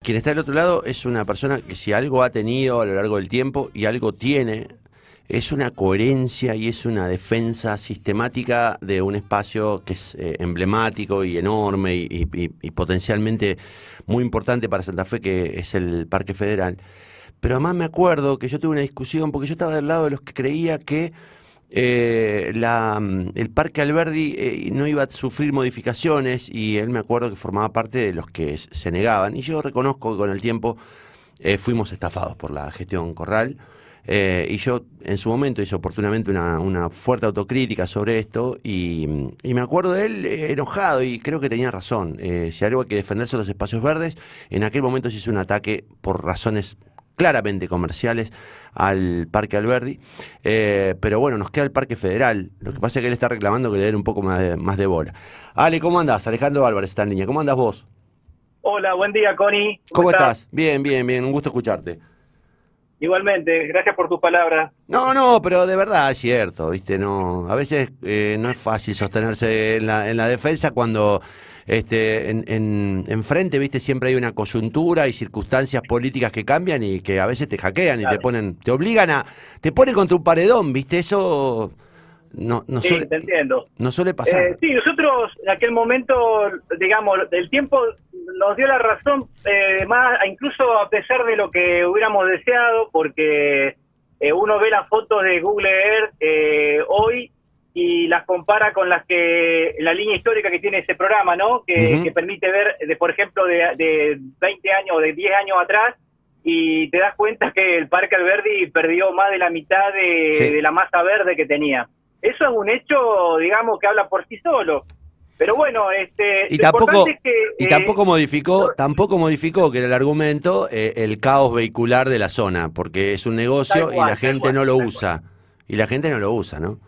quien está del otro lado es una persona que si algo ha tenido a lo largo del tiempo y algo tiene, es una coherencia y es una defensa sistemática de un espacio que es emblemático y enorme y potencialmente muy importante para Santa Fe, que es el Parque Federal. Pero además me acuerdo que yo tuve una discusión, porque yo estaba del lado de los que creía que el Parque Alberdi no iba a sufrir modificaciones, y él me acuerdo que formaba parte de los que se negaban, y yo reconozco que con el tiempo fuimos estafados por la gestión Corral, y yo en su momento hice oportunamente una fuerte autocrítica sobre esto, y me acuerdo de él enojado, y creo que tenía razón. Si algo hay que defenderse los espacios verdes, en aquel momento se hizo un ataque por razones claramente comerciales al Parque Alberdi, pero bueno, nos queda el Parque Federal. Lo que pasa es que él está reclamando que le den un poco más de bola. Ale, ¿cómo andás? Alejandro Álvarez está en línea. ¿Cómo andás vos? Hola, buen día, Connie. ¿Cómo estás? Bien, un gusto escucharte. Igualmente, gracias por tus palabras. No, pero de verdad es cierto, ¿viste? No, a veces no es fácil sostenerse en la defensa cuando enfrente, ¿viste? Siempre hay una coyuntura y circunstancias políticas que cambian y que a veces te hackean y Claro. te ponen contra un paredón, ¿viste? Eso no Sí, te entiendo. no suele pasar. Sí, nosotros en aquel momento, digamos, el tiempo nos dio la razón, más incluso a pesar de lo que hubiéramos deseado, porque uno ve las fotos de Google Earth hoy y las compara con la línea histórica que tiene ese programa, ¿no? Que permite ver, por ejemplo, de 20 años o de 10 años atrás, y te das cuenta que el Parque Alberdi perdió más de la mitad de la masa verde que tenía. Eso es un hecho, digamos, que habla por sí solo. Pero bueno, tampoco modificó que era el argumento el caos vehicular de la zona, porque es un negocio y la gente no lo usa. Y la gente no lo usa, ¿no?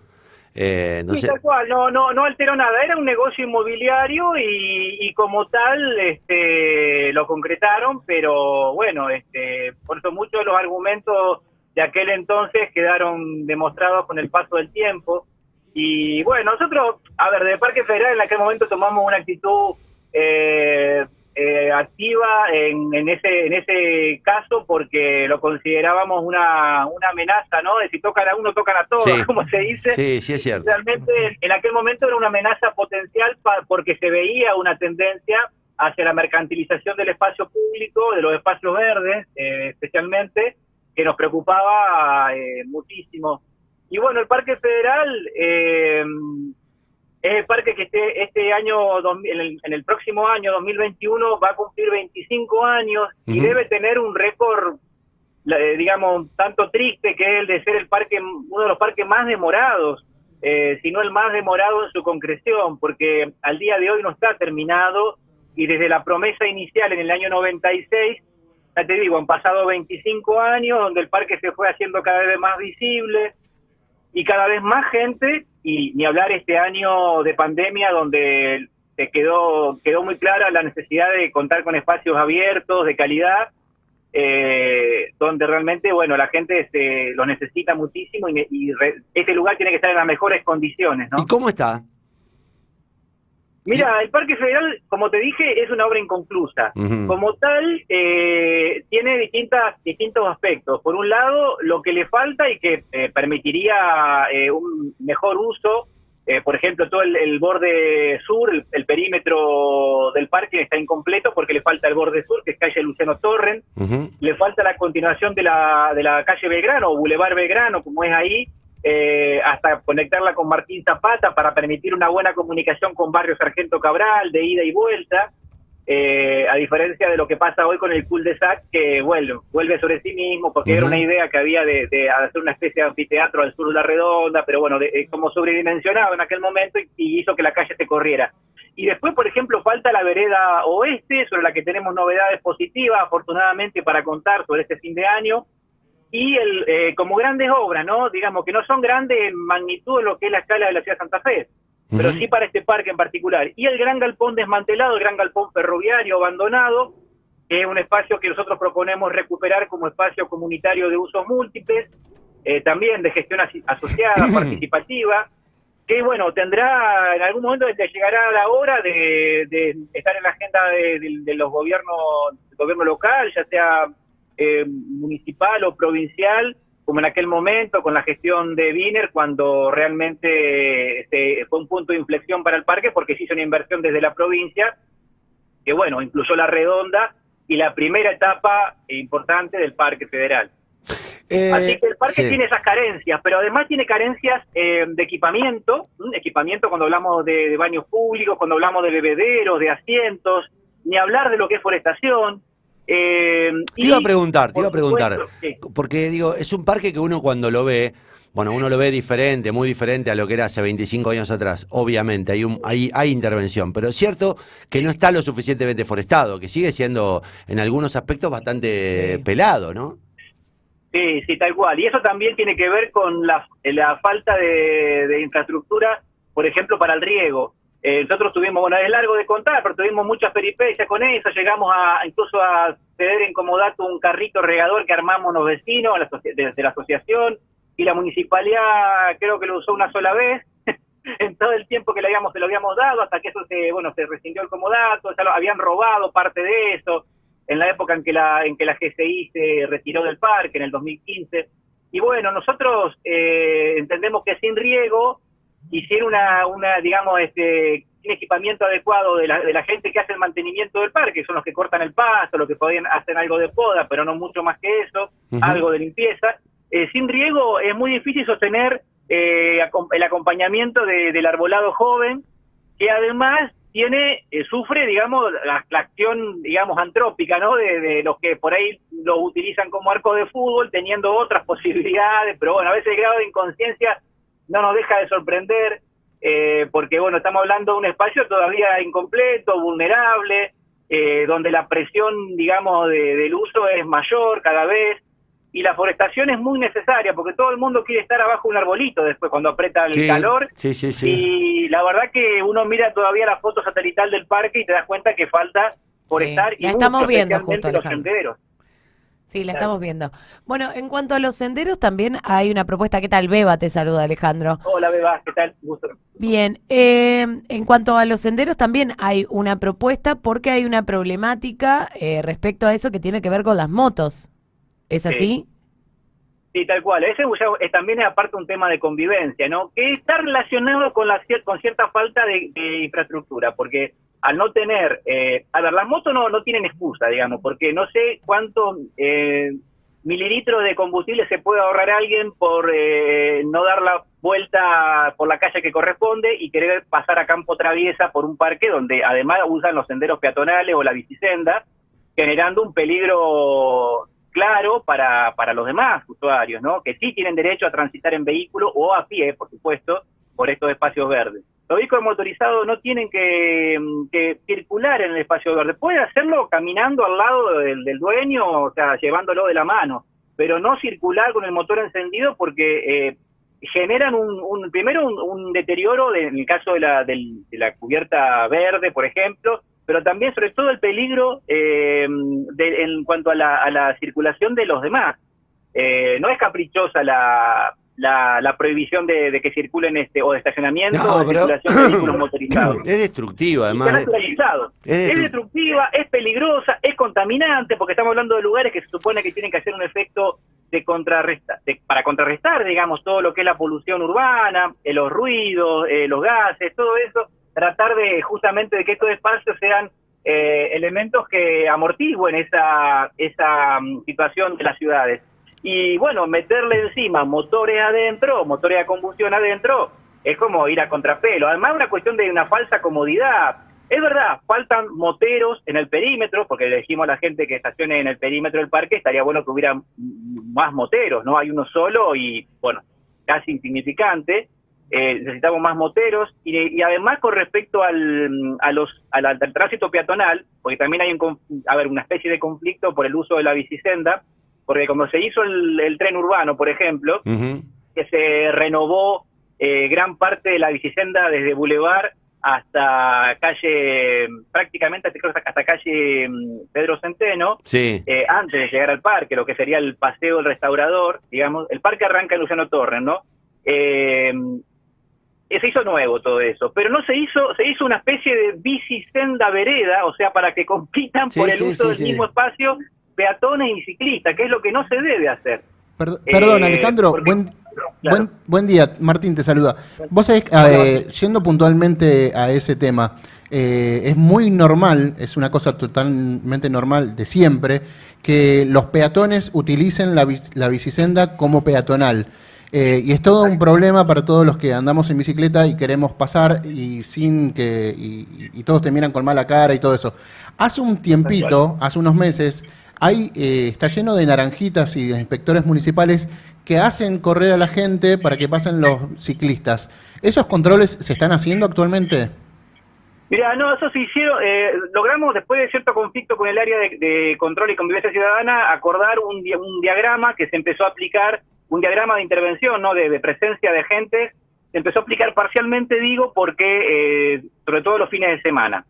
Sí, tal cual, no alteró nada, era un negocio inmobiliario y como tal lo concretaron, pero bueno, por eso muchos de los argumentos de aquel entonces quedaron demostrados con el paso del tiempo. Y bueno, nosotros, de Parque Federal en aquel momento tomamos una actitud activa en ese caso, porque lo considerábamos una amenaza, ¿no? De si tocan a uno, tocan a todos, sí, como se dice. Sí, es cierto. Realmente en aquel momento era una amenaza potencial porque se veía una tendencia hacia la mercantilización del espacio público, de los espacios verdes, especialmente, que nos preocupaba muchísimo. Y bueno, el Parque Federal es el parque que este año, en el próximo año, 2021, va a cumplir 25 años y debe tener un récord, digamos, tanto triste, que es el de ser uno de los parques más demorados, si no el más demorado en su concreción, porque al día de hoy no está terminado, y desde la promesa inicial en el año 96, ya te digo, han pasado 25 años donde el parque se fue haciendo cada vez más visible y cada vez más gente, y ni hablar este año de pandemia donde quedó muy clara la necesidad de contar con espacios abiertos, de calidad, donde realmente, bueno, la gente lo necesita muchísimo y este lugar tiene que estar en las mejores condiciones, ¿no? ¿Y cómo está? Mira, el Parque Federal, como te dije, es una obra inconclusa. Como tal, tiene distintos aspectos. Por un lado, lo que le falta y que permitiría un mejor uso, por ejemplo, todo el borde sur, el perímetro del parque está incompleto porque le falta el borde sur, que es calle Luciano Torren. Le falta la continuación de la calle Belgrano, o Boulevard Belgrano, como es ahí, hasta conectarla con Martín Zapata para permitir una buena comunicación con Barrio Sargento Cabral de ida y vuelta, a diferencia de lo que pasa hoy con el cul-de-sac, que vuelve sobre sí mismo, porque era una idea que había de hacer una especie de anfiteatro al sur de la Redonda, pero bueno, como sobredimensionado en aquel momento, y hizo que la calle se corriera. Y después, por ejemplo, falta la vereda oeste, sobre la que tenemos novedades positivas, afortunadamente, para contar sobre este fin de año, y como grandes obras, ¿no? Digamos que no son grandes en magnitud de lo que es la escala de la ciudad de Santa Fe, pero sí para este parque en particular. Y el gran galpón desmantelado, el gran galpón ferroviario abandonado, que es un espacio que nosotros proponemos recuperar como espacio comunitario de usos múltiples, también de gestión asociada, participativa, que bueno, tendrá en algún momento te llegará la hora de estar en la agenda de los gobiernos, del gobierno local, ya sea municipal o provincial, como en aquel momento con la gestión de Wiener, cuando realmente fue un punto de inflexión para el parque, porque se hizo una inversión desde la provincia, que bueno, incluyó la redonda y la primera etapa importante del Parque Federal. Así que el parque tiene esas carencias, pero además tiene carencias de equipamiento, cuando hablamos de baños públicos, cuando hablamos de bebederos, de asientos, ni hablar de lo que es forestación. Te iba a preguntar, sí. Porque digo, es un parque que uno cuando lo ve, bueno, uno lo ve diferente, muy diferente a lo que era hace 25 años atrás, obviamente, hay intervención, pero es cierto que no está lo suficientemente forestado, que sigue siendo en algunos aspectos bastante pelado, ¿no? Sí, sí, tal cual. Y eso también tiene que ver con la falta de infraestructura, por ejemplo, para el riego. Nosotros tuvimos, bueno, es largo de contar, pero tuvimos muchas peripecias con eso. Llegamos incluso a ceder en comodato un carrito regador que armamos los vecinos desde la asociación, y la municipalidad creo que lo usó una sola vez en todo el tiempo que se lo habíamos dado, hasta que eso se rescindió el comodato, ya lo habían robado parte de eso en la época en que la GCI se retiró del parque, en el 2015. Y bueno, nosotros entendemos que sin riego y sin digamos, un equipamiento adecuado de la gente que hace el mantenimiento del parque, son los que cortan el pasto, los que podían hacer algo de poda, pero no mucho más que eso, algo de limpieza. Sin riego es muy difícil sostener el acompañamiento del arbolado joven, que además sufre, digamos, la acción, digamos, antrópica, ¿no? De los que por ahí lo utilizan como arco de fútbol, teniendo otras posibilidades, pero bueno, a veces el grado de inconsciencia no nos deja de sorprender, porque bueno, estamos hablando de un espacio todavía incompleto, vulnerable, donde la presión, digamos, del uso es mayor cada vez, y la forestación es muy necesaria, porque todo el mundo quiere estar abajo de un arbolito después cuando aprieta el calor. Sí. Y la verdad que uno mira todavía la foto satelital del parque y te das cuenta que falta forestar, y la estamos viendo, especialmente justo, los senderos. Sí, la estamos viendo. Bueno, en cuanto a los senderos, también hay una propuesta. ¿Qué tal? Beba te saluda, Alejandro. Hola, Beba, ¿qué tal? Gusto. Bien, en cuanto a los senderos también hay una propuesta, porque hay una problemática respecto a eso que tiene que ver con las motos. ¿Es así? Sí, tal cual. Ese también es aparte un tema de convivencia, ¿no? Que está relacionado con cierta falta de infraestructura, porque al no tener... las motos no tienen excusa, digamos, porque no sé cuántos mililitros de combustible se puede ahorrar alguien por no dar la vuelta por la calle que corresponde y querer pasar a campo traviesa por un parque donde además usan los senderos peatonales o la bicisenda, generando un peligro claro para los demás usuarios, ¿no? Que sí tienen derecho a transitar en vehículo o a pie, por supuesto, por estos espacios verdes. Los vehículos motorizados no tienen que circular en el espacio verde. Pueden hacerlo caminando al lado del dueño, o sea, llevándolo de la mano, pero no circular con el motor encendido, porque generan primero un deterioro en el caso de la cubierta verde, por ejemplo, pero también sobre todo el peligro en cuanto a la circulación de los demás. No es caprichosa la prohibición de que circulen o de estacionamiento o de circulación de vehículos motorizados. Es destructiva, además. Está naturalizado. Es destructiva, es peligrosa, es contaminante, porque estamos hablando de lugares que se supone que tienen que hacer un efecto para contrarrestar, digamos, todo lo que es la polución urbana, los ruidos, los gases, todo eso, tratar de justamente de que estos espacios sean elementos que amortigüen esa situación de las ciudades. Y bueno, meterle encima motores a combustión adentro, es como ir a contrapelo. Además, una cuestión de una falsa comodidad. Es verdad, faltan moteros en el perímetro, porque le dijimos a la gente que estacione en el perímetro del parque, estaría bueno que hubiera más moteros, ¿no? Hay uno solo y, bueno, casi insignificante. Necesitamos más moteros, y además con respecto al tránsito peatonal, porque también hay una especie de conflicto por el uso de la bicisenda, porque como se hizo el tren urbano, por ejemplo, que se renovó gran parte de la bicisenda desde Boulevard hasta prácticamente hasta calle Pedro Centeno, sí. Antes de llegar al parque, lo que sería el Paseo del Restaurador, digamos. El parque arranca en Luciano Torres, ¿no? se hizo nuevo todo eso, pero no se hizo una especie de bicisenda vereda, o sea, para que compitan por el uso del mismo espacio peatones y ciclistas, que es lo que no se debe hacer. Perdón, Alejandro, porque, buen día, Martín te saluda. Vos sabés, yendo puntualmente a ese tema, es muy normal, es una cosa totalmente normal de siempre, que los peatones utilicen la bicisenda como peatonal. Y es todo un problema para todos los que andamos en bicicleta y queremos pasar y sin que y todos te miran con mala cara y todo eso. Hace un tiempito, hace unos meses, está lleno de naranjitas y de inspectores municipales que hacen correr a la gente para que pasen los ciclistas. ¿Esos controles se están haciendo actualmente? Mira, no, eso se hicieron, logramos después de cierto conflicto con el área de control y convivencia ciudadana acordar un diagrama que se empezó a aplicar, un diagrama de intervención, ¿no? de presencia de agentes, se empezó a aplicar parcialmente, digo, porque sobre todo los fines de semana.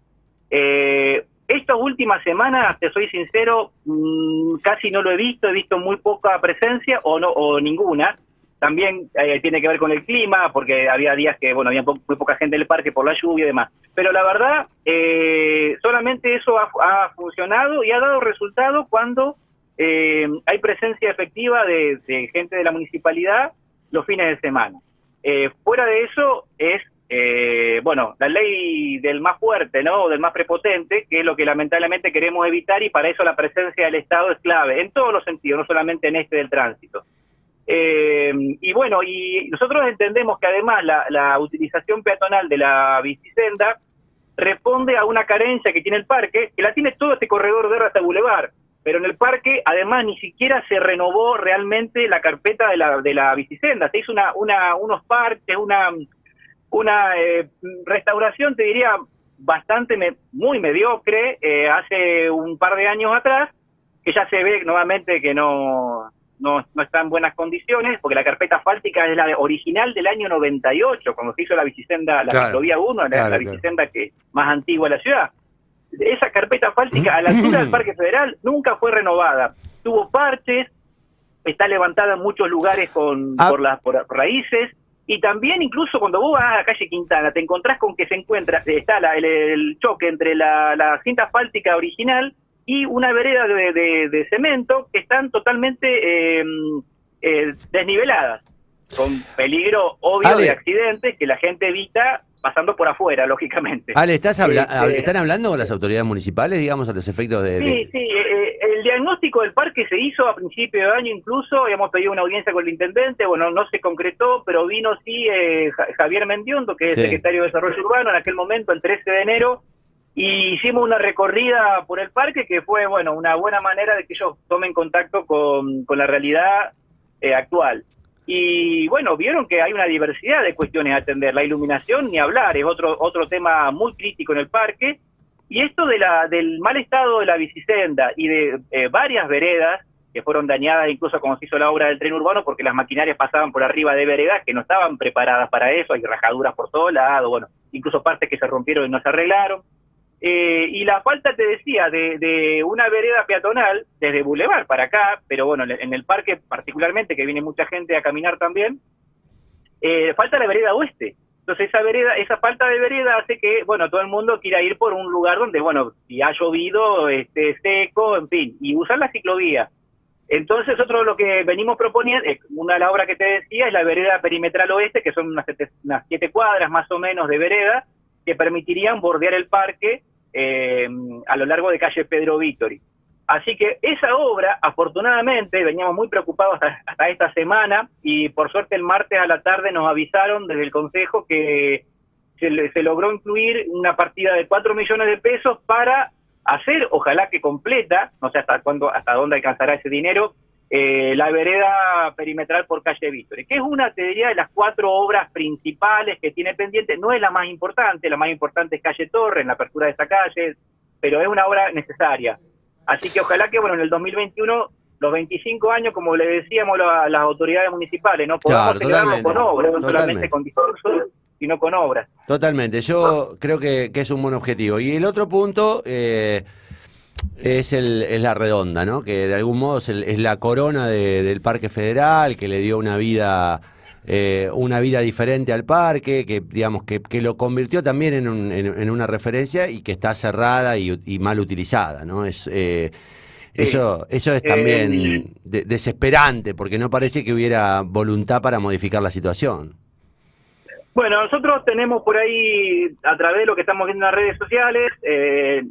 Estas últimas semanas, te soy sincero, casi no lo he visto muy poca presencia o ninguna. También tiene que ver con el clima, porque había días que, bueno, había muy poca gente en el parque por la lluvia y demás. Pero la verdad, solamente eso ha funcionado y ha dado resultado cuando hay presencia efectiva de gente de la municipalidad los fines de semana. Fuera de eso es, bueno, la ley del más fuerte, ¿no? O del más prepotente, que es lo que lamentablemente queremos evitar, y para eso la presencia del Estado es clave, en todos los sentidos, no solamente en este del tránsito. Y bueno, y nosotros entendemos que además la utilización peatonal de la bicisenda responde a una carencia que tiene el parque, que la tiene todo este corredor verde hasta Boulevard, pero en el parque además ni siquiera se renovó realmente la carpeta de la bicisenda, se hizo unos parches, una restauración, te diría, muy mediocre, hace un par de años atrás, que ya se ve nuevamente que no está en buenas condiciones, porque la carpeta asfáltica es la original del año 98, cuando se hizo la bicisenda, la ciclovía 1, la bicisenda que más antigua de la ciudad. Esa carpeta asfáltica a la altura del Parque Federal nunca fue renovada. Tuvo parches, está levantada en muchos lugares por raíces, y también incluso cuando vos vas a la calle Quintana, te encontrás con que está el choque entre la cinta asfáltica original y una vereda de cemento que están totalmente desniveladas, con peligro obvio de accidentes que la gente evita pasando por afuera, lógicamente. Ale, ¿están hablando con las autoridades municipales, digamos, a los efectos de...? Sí, el diagnóstico del parque se hizo a principio de año incluso, habíamos pedido una audiencia con el intendente, bueno, no se concretó, pero vino sí Javier Mendiondo, que es secretario de Desarrollo Urbano en aquel momento, el 13 de enero, y hicimos una recorrida por el parque que fue, bueno, una buena manera de que ellos tomen contacto con la realidad actual. Y bueno, vieron que hay una diversidad de cuestiones a atender. La iluminación, ni hablar, es otro tema muy crítico en el parque. Y esto del mal estado de la bicisenda y de varias veredas que fueron dañadas incluso cuando se hizo la obra del tren urbano, porque las maquinarias pasaban por arriba de veredas que no estaban preparadas para eso, hay rajaduras por todos lados, bueno, incluso partes que se rompieron y no se arreglaron. Y la falta, te decía, de una vereda peatonal desde Boulevard para acá, pero bueno, en el parque particularmente, que viene mucha gente a caminar también, falta la vereda oeste. Entonces esa falta de vereda hace que, bueno, todo el mundo quiera ir por un lugar donde, bueno, si ha llovido, esté seco, en fin, y usar la ciclovía. Entonces nosotros lo que venimos proponiendo, una de las obras que te decía, es la vereda perimetral oeste, que son unas 7 cuadras más o menos de vereda, que permitirían bordear el parque a lo largo de calle Pedro Victory. Así que esa obra, afortunadamente, veníamos muy preocupados hasta esta semana, y por suerte el martes a la tarde nos avisaron desde el Consejo que se logró incluir una partida de 4 millones de pesos para hacer, ojalá que completa, no sé hasta dónde alcanzará ese dinero, la vereda perimetral por calle Victory, que es una, te diría, de las 4 obras principales que tiene pendiente. No es la más importante es calle Torre, en la apertura de esa calle, pero es una obra necesaria. Así que ojalá que, bueno, en el 2021, los 25 años, como le decíamos a las autoridades municipales, no podamos celebrarlo con obras, no solamente con discursos, sino con obras. Totalmente, yo creo que es un buen objetivo. Y el otro punto es la redonda, ¿no? Que de algún modo es la corona del Parque Federal, que le dio una vida una vida diferente al parque, que digamos que lo convirtió también en una referencia y que está cerrada y mal utilizada, ¿no? Eso es también desesperante, porque no parece que hubiera voluntad para modificar la situación. Bueno, nosotros tenemos por ahí, a través de lo que estamos viendo en las redes sociales,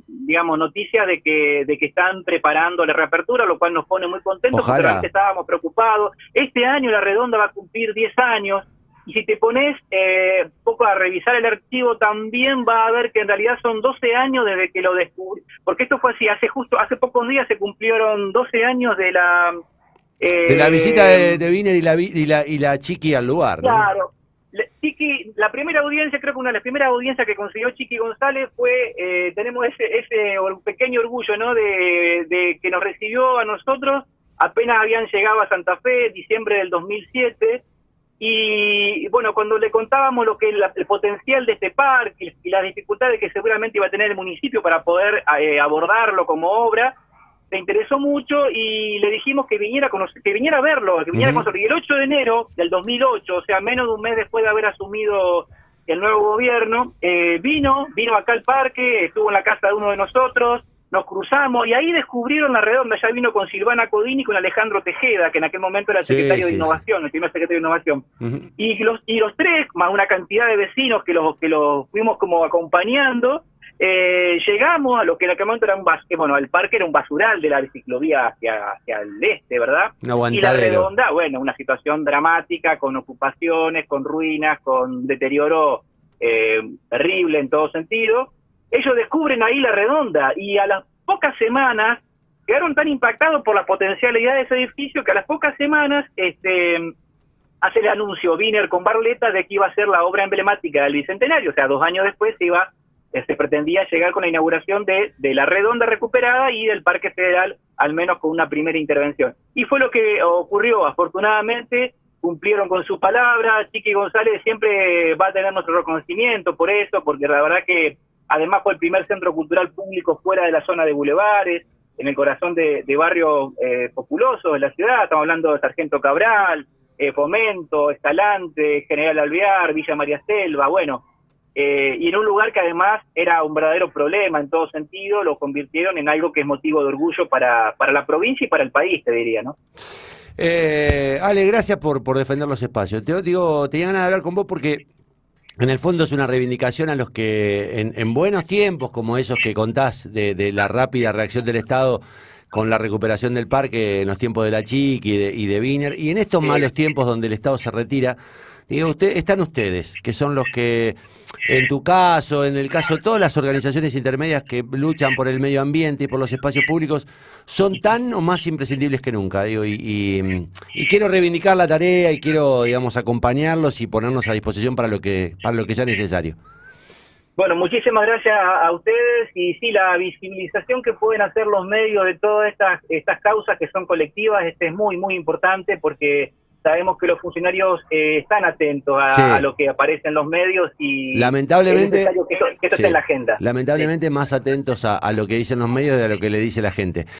digamos, noticias de que están preparando la reapertura, lo cual nos pone muy contentos, porque realmente estábamos preocupados. Este año la Redonda va a cumplir 10 años, y si te pones un poco a revisar el archivo, también va a ver que en realidad son 12 años desde que lo descubrí, porque esto fue así, hace pocos días se cumplieron 12 años de la... de la visita de Wiener y la Chiqui al lugar, ¿no? Claro. Chiqui, la primera audiencia, creo que una de las primeras audiencias que consiguió Chiqui González fue, tenemos ese pequeño orgullo, ¿no? De que nos recibió a nosotros, apenas habían llegado a Santa Fe, diciembre del 2007, y bueno, cuando le contábamos lo que el potencial de este parque y las dificultades que seguramente iba a tener el municipio para poder abordarlo como obra, le interesó mucho y le dijimos que viniera a verlo, que viniera a conocerlo. Y el 8 de enero del 2008, o sea, menos de un mes después de haber asumido el nuevo gobierno, vino acá al parque, estuvo en la casa de uno de nosotros, nos cruzamos y ahí descubrieron la Redonda. Ya vino con Silvana Codini y con Alejandro Tejeda, que en aquel momento era el secretario de Innovación, el primer secretario de Innovación. Y los tres, más una cantidad de vecinos que los fuimos como acompañando, llegamos a lo que en aquel momento era el parque era un basural de la ciclovía hacia el este, ¿verdad? Y la Redonda, bueno, una situación dramática, con ocupaciones, con ruinas, con deterioro terrible en todo sentido. Ellos descubren ahí la Redonda y a las pocas semanas quedaron tan impactados por la potencialidad de ese edificio que a las pocas semanas hace el anuncio Wiener con Barletta de que iba a ser la obra emblemática del Bicentenario. O sea, 2 años después se pretendía llegar con la inauguración de la Redonda recuperada y del Parque Federal, al menos con una primera intervención. Y fue lo que ocurrió. Afortunadamente cumplieron con su palabra. Chiqui González siempre va a tener nuestro reconocimiento por eso, porque la verdad que además fue el primer centro cultural público fuera de la zona de bulevares, en el corazón de barrios populosos de la ciudad. Estamos hablando de Sargento Cabral, Fomento, Escalante, General Alvear, Villa María Selva, bueno, y en un lugar que además era un verdadero problema en todo sentido, lo convirtieron en algo que es motivo de orgullo para la provincia y para el país, te diría, ¿no? Ale, gracias por defender los espacios. Tenía ganas de hablar con vos porque en el fondo es una reivindicación a los que en buenos tiempos, como esos que contás de la rápida reacción del Estado con la recuperación del parque en los tiempos de la Chiqui y de Wiener, y en estos malos tiempos donde el Estado se retira, están ustedes, que son los que, en tu caso, en el caso de todas las organizaciones intermedias que luchan por el medio ambiente y por los espacios públicos, son tan o más imprescindibles que nunca. Y quiero reivindicar la tarea y quiero, digamos, acompañarlos y ponernos a disposición para lo que sea necesario. Bueno, muchísimas gracias a ustedes, y sí, la visibilización que pueden hacer los medios de todas estas causas que son colectivas es muy, muy importante, porque sabemos que los funcionarios están atentos a lo que aparece en los medios y lamentablemente, es necesario que esto esté en la agenda. Lamentablemente más atentos a lo que dicen los medios de a lo que le dice la gente.